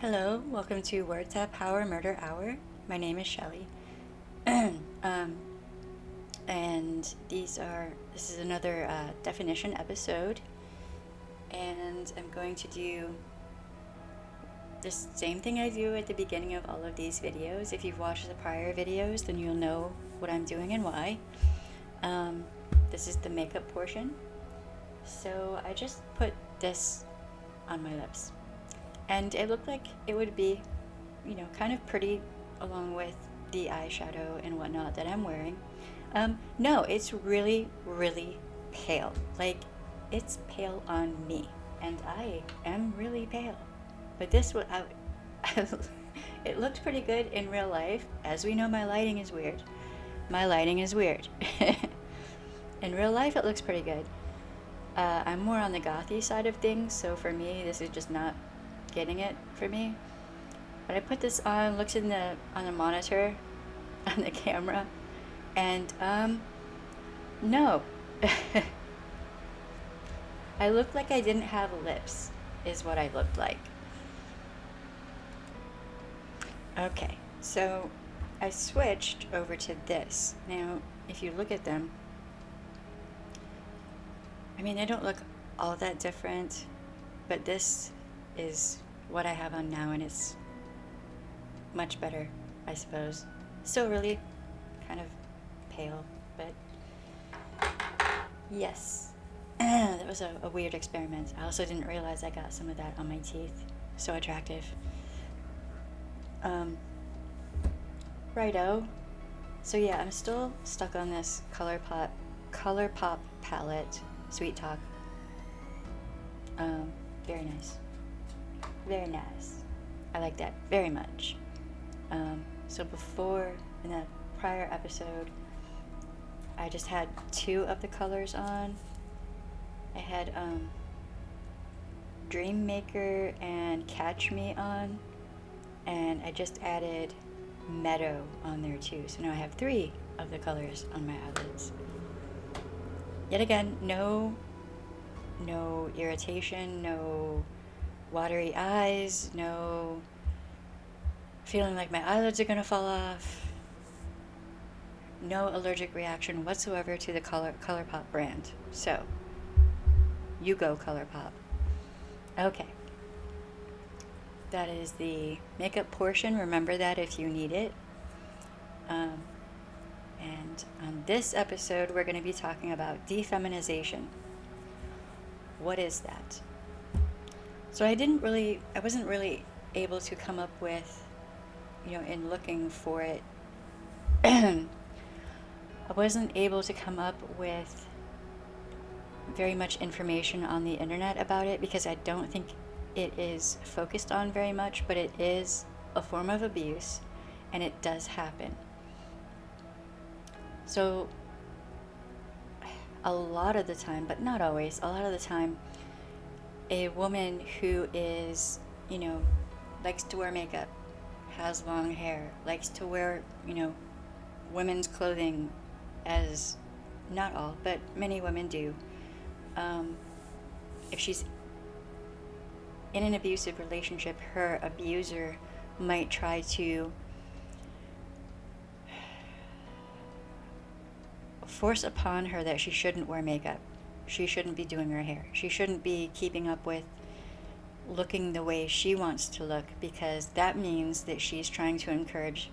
Hello, welcome to Words Have Power Murder Hour. My name is Shelly. And this is another definition episode. And I'm going to do the same thing I do at the beginning of all of these videos. If you've watched the prior videos, then you'll know what I'm doing and why. This is the makeup portion. So I just put this on my lips. And it looked like it would be, kind of pretty along with the eyeshadow and whatnot that I'm wearing. No, it's really, really pale. Like, it's pale on me. And I am really pale. But this would, it looked pretty good in real life. As we know, my lighting is weird. In real life, it looks pretty good. I'm more on the gothy side of things, so for me, this is just not getting it for me. But I put this on, looked on the monitor, on the camera, and no. I looked like I didn't have lips, is what I looked like. Okay, so I switched over to this. Now, if you look at them, I mean, they don't look all that different, but this is what I have on now, and it's much better, I suppose. Still really kind of pale, but yes. That was a weird experiment. I also didn't realize I got some of that on my teeth. So attractive. Righto. So yeah, I'm still stuck on this ColourPop palette, Sweet Talk. Very nice. Very nice. I like that very much. So before, in that prior episode, I just had 2 of the colors on. I had Dream Maker and Catch Me on, and I just added Meadow on there too. So now I have 3 of the colors on my eyelids. Yet again, no irritation, no watery eyes, no feeling like my eyelids are gonna fall off, no allergic reaction whatsoever to the ColourPop brand. So, you go ColourPop. Okay. That is the makeup portion. Remember that if you need it. And on this episode, we're going to be talking about defeminization. What is that? So I wasn't really able to come up with, in looking for it, I wasn't able to come up with very much information on the internet about it because I don't think it is focused on very much, but it is a form of abuse and it does happen. So a lot of the time, but not always, a lot of the time, a woman who is, likes to wear makeup, has long hair, likes to wear, women's clothing, as not all, but many women do. If she's in an abusive relationship, her abuser might try to force upon her that she shouldn't wear makeup. She shouldn't be doing her hair. She shouldn't be keeping up with looking the way she wants to look, because that means that she's trying to encourage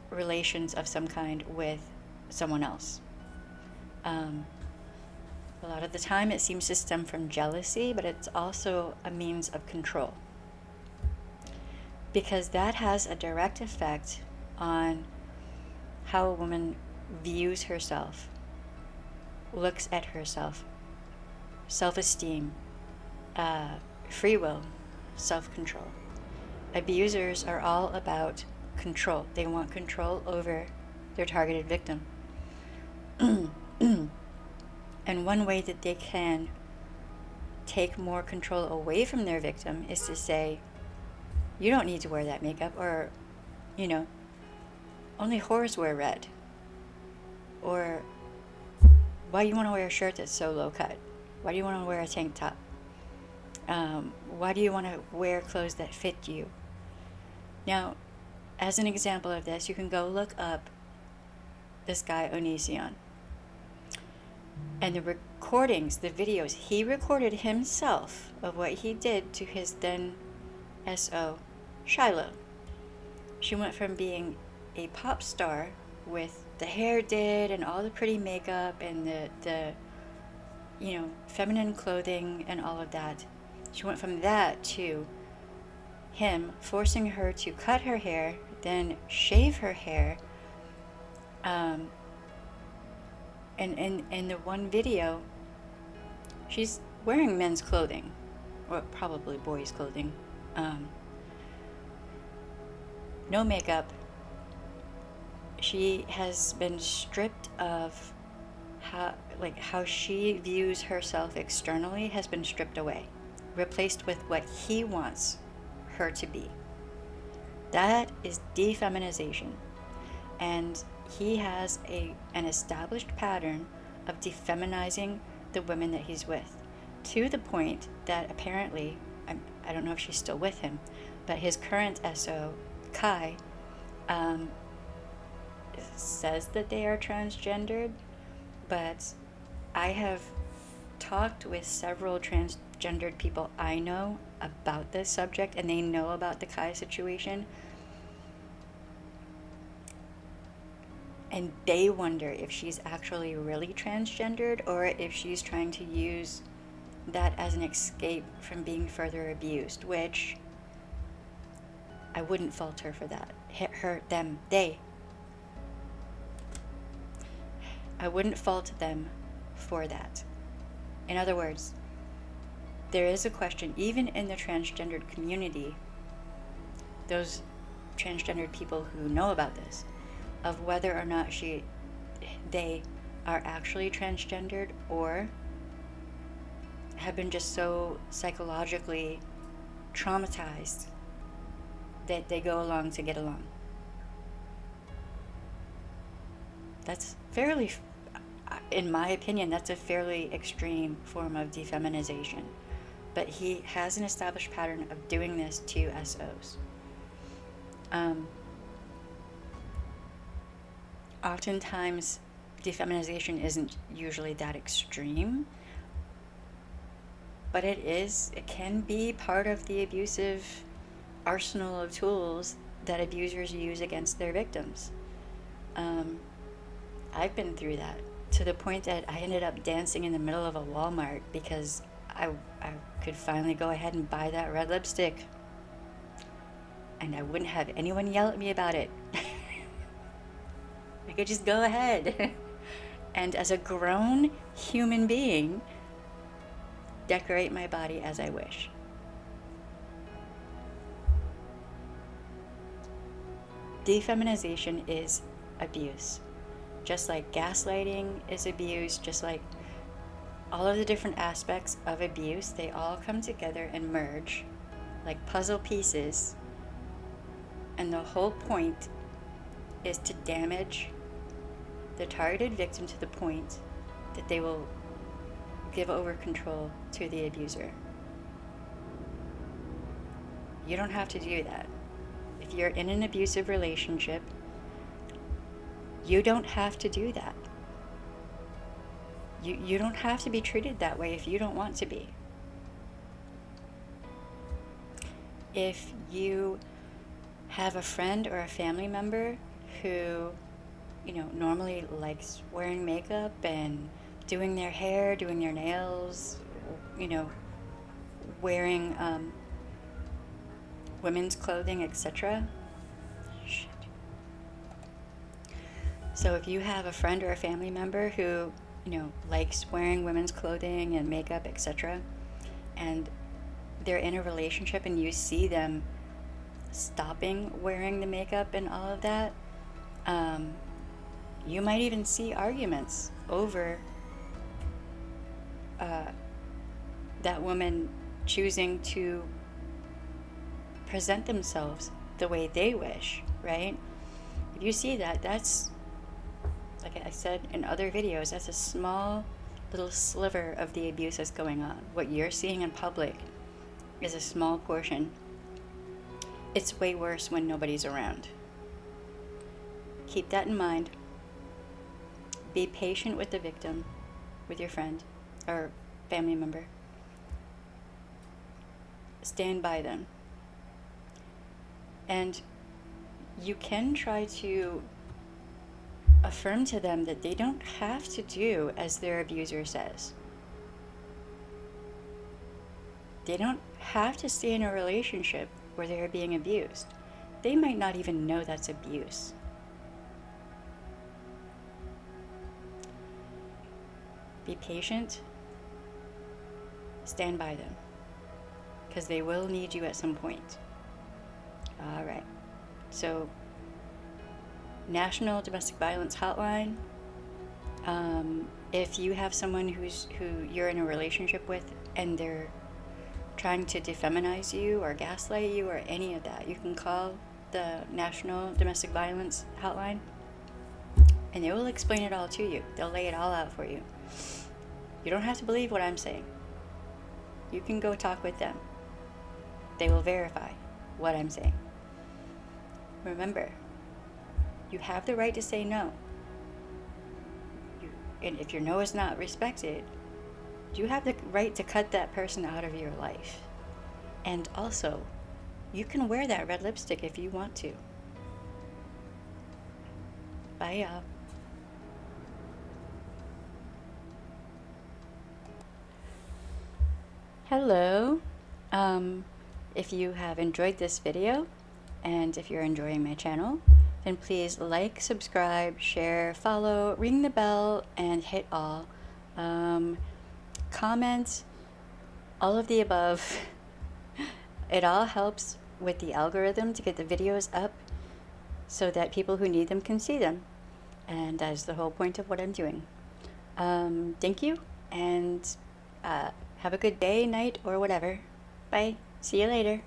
relations of some kind with someone else. A lot of the time it seems to stem from jealousy, but it's also a means of control, because that has a direct effect on how a woman views herself, looks at herself, self-esteem, free will, self-control. Abusers are all about control. They want control over their targeted victim. And one way that they can take more control away from their victim is to say, you don't need to wear that makeup, or, only whores wear red. Or, why do you want to wear a shirt that's so low cut? Why do you want to wear a tank top? Why do you want to wear clothes that fit you? Now, as an example of this, you can go look up this guy Onision. And the recordings, the videos, he recorded himself of what he did to his then SO, Shiloh. She went from being a pop star with the hair did and all the pretty makeup and the feminine clothing and all of that. She went from that to him forcing her to cut her hair, then shave her hair. And in the one video, she's wearing men's clothing, or probably boys' clothing. No makeup. She has been stripped of how she views herself externally has been stripped away, replaced with what he wants her to be. That is defeminization. And he has an established pattern of defeminizing the women that he's with, to the point that apparently, I don't know if she's still with him, but his current SO, Kai, says that they are transgendered, but I have talked with several transgendered people I know about this subject, and they know about the Kai situation. And they wonder if she's actually really transgendered or if she's trying to use that as an escape from being further abused, which I wouldn't fault her for that. They. I wouldn't fault them for that. In other words, there is a question, even in the transgendered community, those transgendered people who know about this, of whether or not they are actually transgendered or have been just so psychologically traumatized that they go along to get along. That's fairly, in my opinion, that's a fairly extreme form of defeminization. But he has an established pattern of doing this to SOs. Oftentimes, defeminization isn't usually that extreme, but it can be part of the abusive arsenal of tools that abusers use against their victims. I've been through that, to the point that I ended up dancing in the middle of a Walmart because I could finally go ahead and buy that red lipstick, and I wouldn't have anyone yell at me about it. I could just go ahead and, as a grown human being, decorate my body as I wish. Defeminization is abuse. Just like gaslighting is abuse, just like all of the different aspects of abuse, they all come together and merge like puzzle pieces. And the whole point is to damage the targeted victim to the point that they will give over control to the abuser. You don't have to do that. If you're in an abusive relationship, you don't have to do that. You don't have to be treated that way if you don't want to be. If you have a friend or a family member who, normally likes wearing makeup and doing their hair, doing their nails, wearing women's clothing, etc. Shit. So if you have a friend or a family member who, likes wearing women's clothing and makeup, etc., and they're in a relationship and you see them stopping wearing the makeup and all of that, you might even see arguments over that woman choosing to present themselves the way they wish, right? If you see that, that's, like I said in other videos, that's a small little sliver of the abuse that's going on. What you're seeing in public is a small portion. It's way worse when nobody's around. Keep that in mind. Be patient with the victim, with your friend or family member. Stand by them. And you can try to affirm to them that they don't have to do as their abuser says. They don't have to stay in a relationship where they're being abused. They might not even know that's abuse. Be patient. Stand by them, because they will need you at some point. All right. So, National Domestic Violence Hotline. If you have someone who you're in a relationship with and they're trying to defeminize you or gaslight you or any of that, you can call the National Domestic Violence Hotline and they will explain it all to you. They'll lay it all out for you. You don't have to believe what I'm saying. You can go talk with them. They will verify what I'm saying. Remember, you have the right to say no. And if your no is not respected, you have the right to cut that person out of your life. And also, you can wear that red lipstick if you want to. Bye, y'all. Hello. If you have enjoyed this video, and if you're enjoying my channel, then please like, subscribe, share, follow, ring the bell, and hit all. Comment, all of the above. It all helps with the algorithm to get the videos up so that people who need them can see them. And that is the whole point of what I'm doing. Thank you, and have a good day, night, or whatever. Bye. See you later.